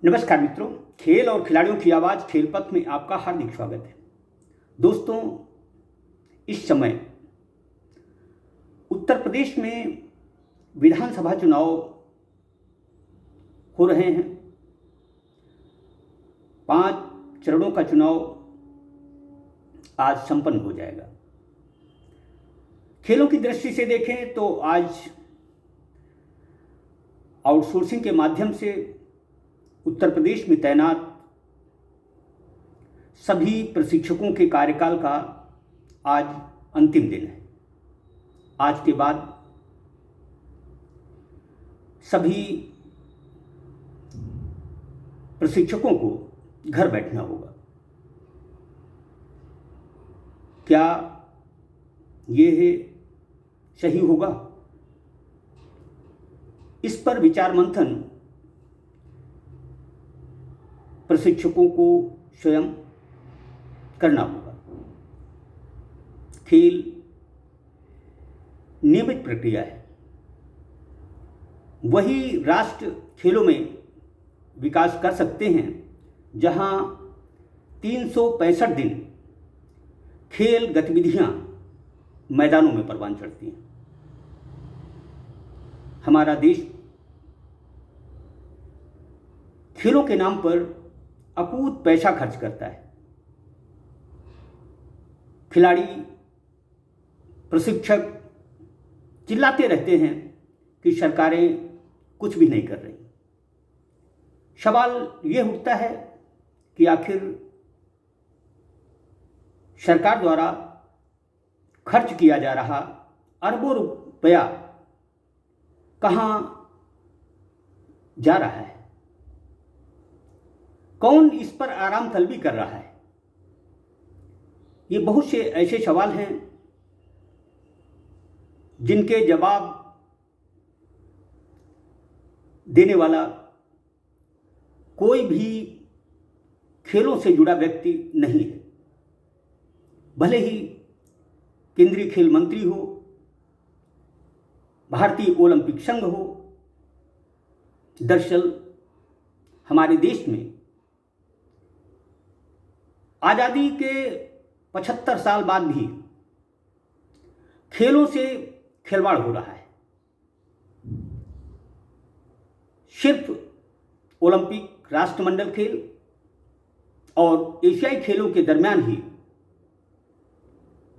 नमस्कार मित्रों, खेल और खिलाड़ियों की आवाज़ खेल पथ में आपका हार्दिक स्वागत है। दोस्तों, इस समय उत्तर प्रदेश में विधानसभा चुनाव हो रहे हैं। 5 चरणों का चुनाव आज संपन्न हो जाएगा। खेलों की दृष्टि से देखें तो आज आउटसोर्सिंग के माध्यम से उत्तर प्रदेश में तैनात सभी प्रशिक्षकों के कार्यकाल का आज अंतिम दिन है। आज के बाद सभी प्रशिक्षकों को घर बैठना होगा। क्या ये सही होगा? इस पर विचार मंथन प्रशिक्षकों को स्वयं करना होगा। खेल नियमित प्रक्रिया है। वही राष्ट्र खेलों में विकास कर सकते हैं जहां 365 दिन खेल गतिविधियां मैदानों में परवान चढ़ती हैं। हमारा देश खेलों के नाम पर अकूत पैसा खर्च करता है। खिलाड़ी, प्रशिक्षक चिल्लाते रहते हैं कि सरकारें कुछ भी नहीं कर रही। सवाल यह उठता है कि आखिर सरकार द्वारा खर्च किया जा रहा अरबों रुपया कहाँ जा रहा है? कौन इस पर आराम तलबी कर रहा है? ये बहुत से ऐसे सवाल हैं जिनके जवाब देने वाला कोई भी खेलों से जुड़ा व्यक्ति नहीं है। भले ही केंद्रीय खेल मंत्री हो, भारतीय ओलंपिक संघ हो। दरअसल हमारे देश में आज़ादी के 75 साल बाद भी खेलों से खिलवाड़ हो रहा है। सिर्फ ओलंपिक, राष्ट्रमंडल खेल और एशियाई खेलों के दरमियान ही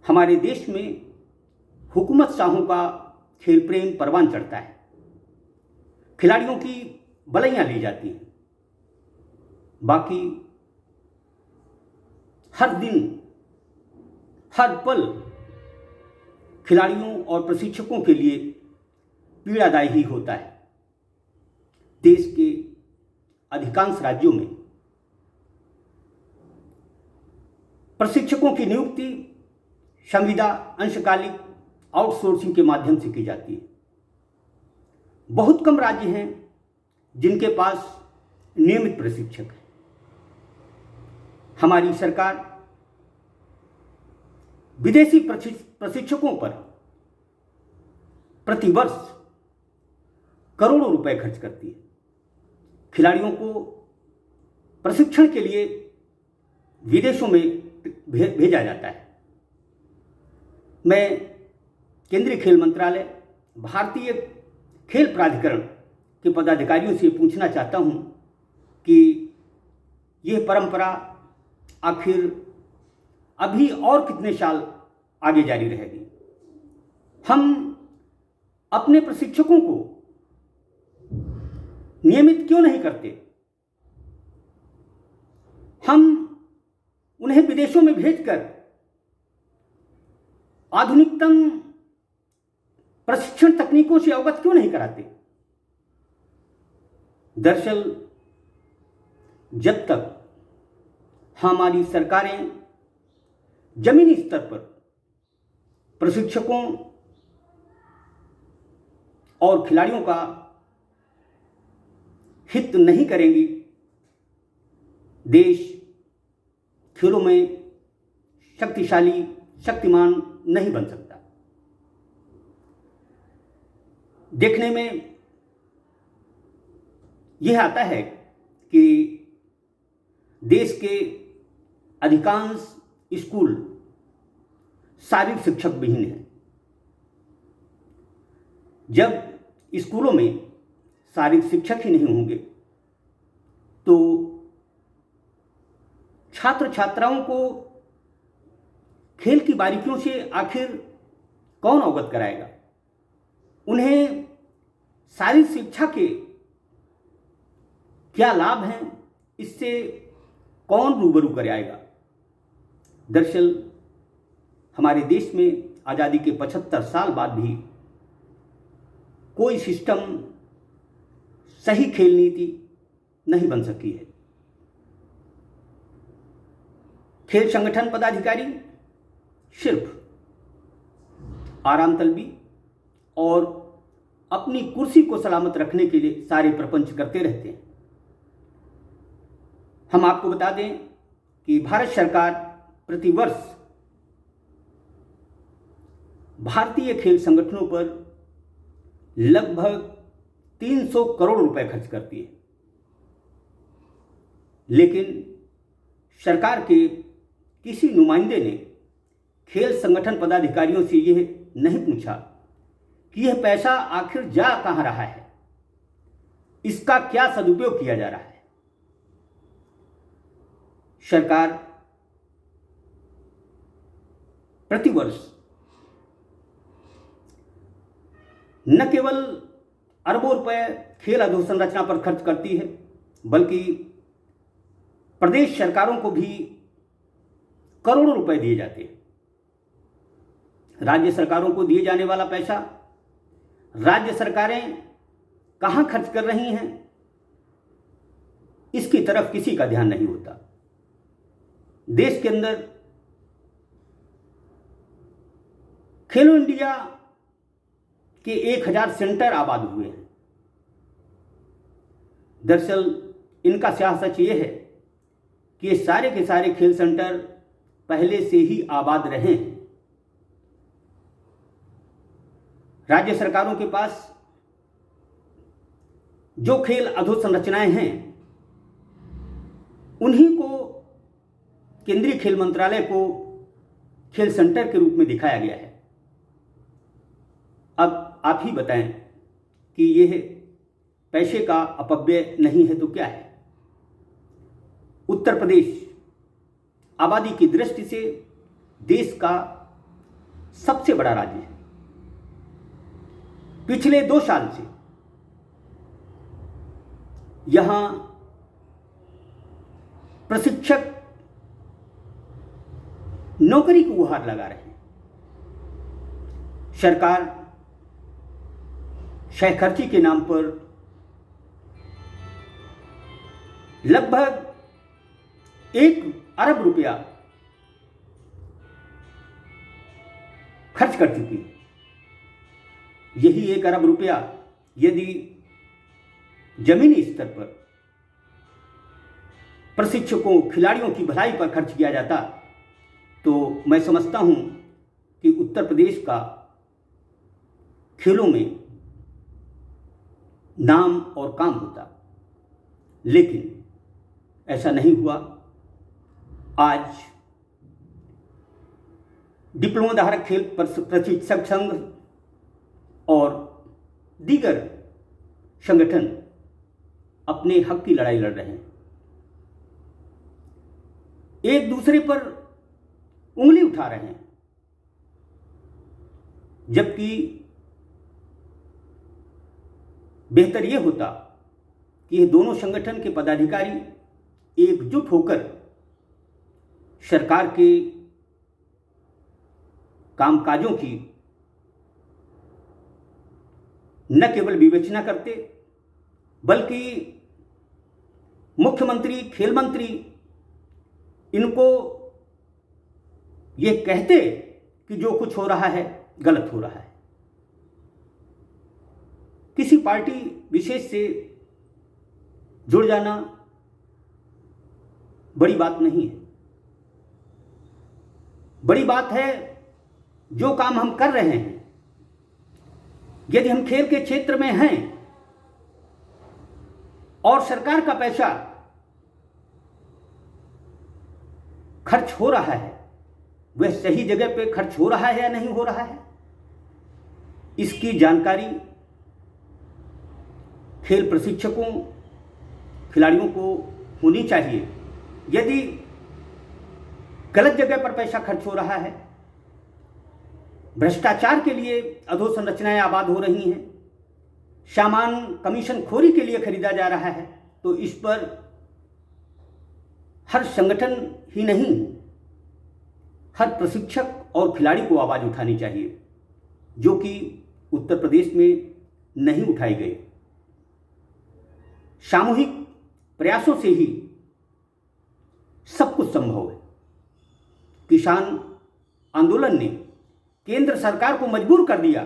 हमारे देश में हुकूमत शाहों का खेल प्रेम परवान चढ़ता है। खिलाड़ियों की बलैयां ली जाती हैं। बाकी हर दिन, हर पल खिलाड़ियों और प्रशिक्षकों के लिए पीड़ादायी ही होता है। देश के अधिकांश राज्यों में प्रशिक्षकों की नियुक्ति संविदा, अंशकालिक, आउटसोर्सिंग के माध्यम से की जाती है। बहुत कम राज्य हैं जिनके पास नियमित प्रशिक्षक हैं। हमारी सरकार विदेशी प्रशिक्षकों पर प्रतिवर्ष करोड़ों रुपए खर्च करती है। खिलाड़ियों को प्रशिक्षण के लिए विदेशों में भेजा जाता है। मैं केंद्रीय खेल मंत्रालय, भारतीय खेल प्राधिकरण के पदाधिकारियों से पूछना चाहता हूं कि यह परंपरा आखिर अभी और कितने साल आगे जारी रहेगी? हम अपने प्रशिक्षकों को नियमित क्यों नहीं करते? हम उन्हें विदेशों में भेजकर आधुनिकतम प्रशिक्षण तकनीकों से अवगत क्यों नहीं कराते? दरअसल जब तक हमारी सरकारें जमीनी स्तर पर प्रशिक्षकों और खिलाड़ियों का हित नहीं करेंगी, देश खेलों में शक्तिशाली, शक्तिमान नहीं बन सकता। देखने में यह आता है कि देश के अधिकांश स्कूल शारीरिक शिक्षक विहीन हैं। जब स्कूलों में शारीरिक शिक्षक ही नहीं होंगे तो छात्र छात्राओं को खेल की बारीकियों से आखिर कौन अवगत कराएगा? उन्हें शारीरिक शिक्षा के क्या लाभ हैं, इससे कौन रूबरू कराएगा? दरअसल हमारे देश में आज़ादी के 75 साल बाद भी कोई सिस्टम, सही खेल नीति नहीं बन सकी है। खेल संगठन पदाधिकारी सिर्फ आराम तलबी और अपनी कुर्सी को सलामत रखने के लिए सारे प्रपंच करते रहते हैं। हम आपको बता दें कि भारत सरकार प्रतिवर्ष भारतीय खेल संगठनों पर लगभग 300 करोड़ रुपए खर्च करती है, लेकिन सरकार के किसी नुमाइंदे ने खेल संगठन पदाधिकारियों से यह नहीं पूछा कि यह पैसा आखिर जा कहां रहा है, इसका क्या सदुपयोग किया जा रहा है। सरकार प्रतिवर्ष न केवल अरबों रुपए खेल अधोसंरचना पर खर्च करती है, बल्कि प्रदेश सरकारों को भी करोड़ों रुपए दिए जाते हैं। राज्य सरकारों को दिए जाने वाला पैसा राज्य सरकारें कहां खर्च कर रही हैं, इसकी तरफ किसी का ध्यान नहीं होता। देश के अंदर खेलो इंडिया के 1000 सेंटर आबाद हुए हैं। दरअसल इनका स्याह सच ये है कि ये सारे के सारे खेल सेंटर पहले से ही आबाद रहे हैं। राज्य सरकारों के पास जो खेल अधोसंरचनाएं हैं, उन्हीं को केंद्रीय खेल मंत्रालय को खेल सेंटर के रूप में दिखाया गया है। अब आप ही बताएं कि यह पैसे का अपव्यय नहीं है तो क्या है? उत्तर प्रदेश आबादी की दृष्टि से देश का सबसे बड़ा राज्य है। पिछले 2 साल से यहां प्रशिक्षक नौकरी की गुहार लगा रहे हैं। सरकार सहखर्ची के नाम पर लगभग 1 अरब रुपया खर्च कर चुकी है। यही 1 अरब रुपया यदि जमीनी स्तर पर प्रशिक्षकों, खिलाड़ियों की भलाई पर खर्च किया जाता तो मैं समझता हूं कि उत्तर प्रदेश का खेलों में नाम और काम होता, लेकिन ऐसा नहीं हुआ। आज डिप्लोमा धारक खेल प्रशिक्षक संघ और दीगर संगठन अपने हक की लड़ाई लड़ रहे हैं, एक दूसरे पर उंगली उठा रहे हैं, जबकि बेहतर यह होता कि ये दोनों संगठन के पदाधिकारी एकजुट होकर सरकार के कामकाजों की न केवल विवेचना करते, बल्कि मुख्यमंत्री, खेल मंत्री इनको ये कहते कि जो कुछ हो रहा है गलत हो रहा है। किसी पार्टी विशेष से जुड़ जाना बड़ी बात नहीं है। बड़ी बात है जो काम हम कर रहे हैं। यदि हम खेल के क्षेत्र में हैं और सरकार का पैसा खर्च हो रहा है वह सही जगह पे खर्च हो रहा है या नहीं हो रहा है, इसकी जानकारी खेल प्रशिक्षकों, खिलाड़ियों को होनी चाहिए। यदि गलत जगह पर पैसा खर्च हो रहा है, भ्रष्टाचार के लिए अधोसंरचनाएं आबाद हो रही हैं, सामान कमीशन खोरी के लिए खरीदा जा रहा है, तो इस पर हर संगठन ही नहीं, हर प्रशिक्षक और खिलाड़ी को आवाज उठानी चाहिए, जो कि उत्तर प्रदेश में नहीं उठाई गई। सामूहिक प्रयासों से ही सब कुछ संभव है। किसान आंदोलन ने केंद्र सरकार को मजबूर कर दिया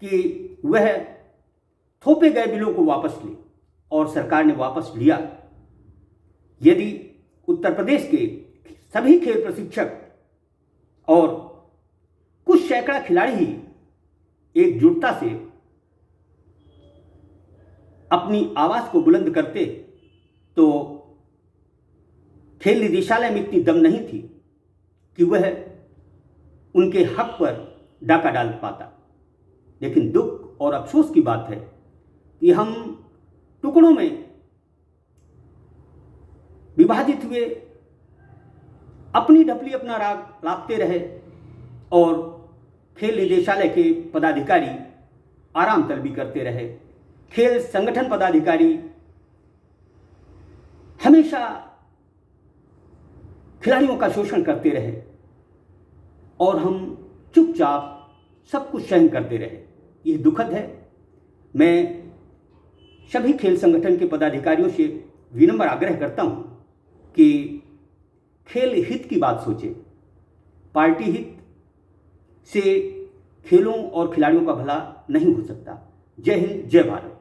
कि वह थोपे गए बिलों को वापस ले, और सरकार ने वापस लिया। यदि उत्तर प्रदेश के सभी खेल प्रशिक्षक और कुछ सैकड़ा खिलाड़ी ही एकजुटता से अपनी आवाज को बुलंद करते, तो खेल निदेशालय में इतनी दम नहीं थी कि वह उनके हक पर डाका डाल पाता। लेकिन दुख और अफसोस की बात है कि हम टुकड़ों में विभाजित हुए अपनी ढपली अपना राग लापते रहे, और खेल निदेशालय के पदाधिकारी आराम तलबी करते रहे। खेल संगठन पदाधिकारी हमेशा खिलाड़ियों का शोषण करते रहे, और हम चुपचाप सब कुछ सहन करते रहे। ये दुखद है। मैं सभी खेल संगठन के पदाधिकारियों से विनम्र आग्रह करता हूं कि खेल हित की बात सोचें। पार्टी हित से खेलों और खिलाड़ियों का भला नहीं हो सकता। जय हिंद, जय भारत।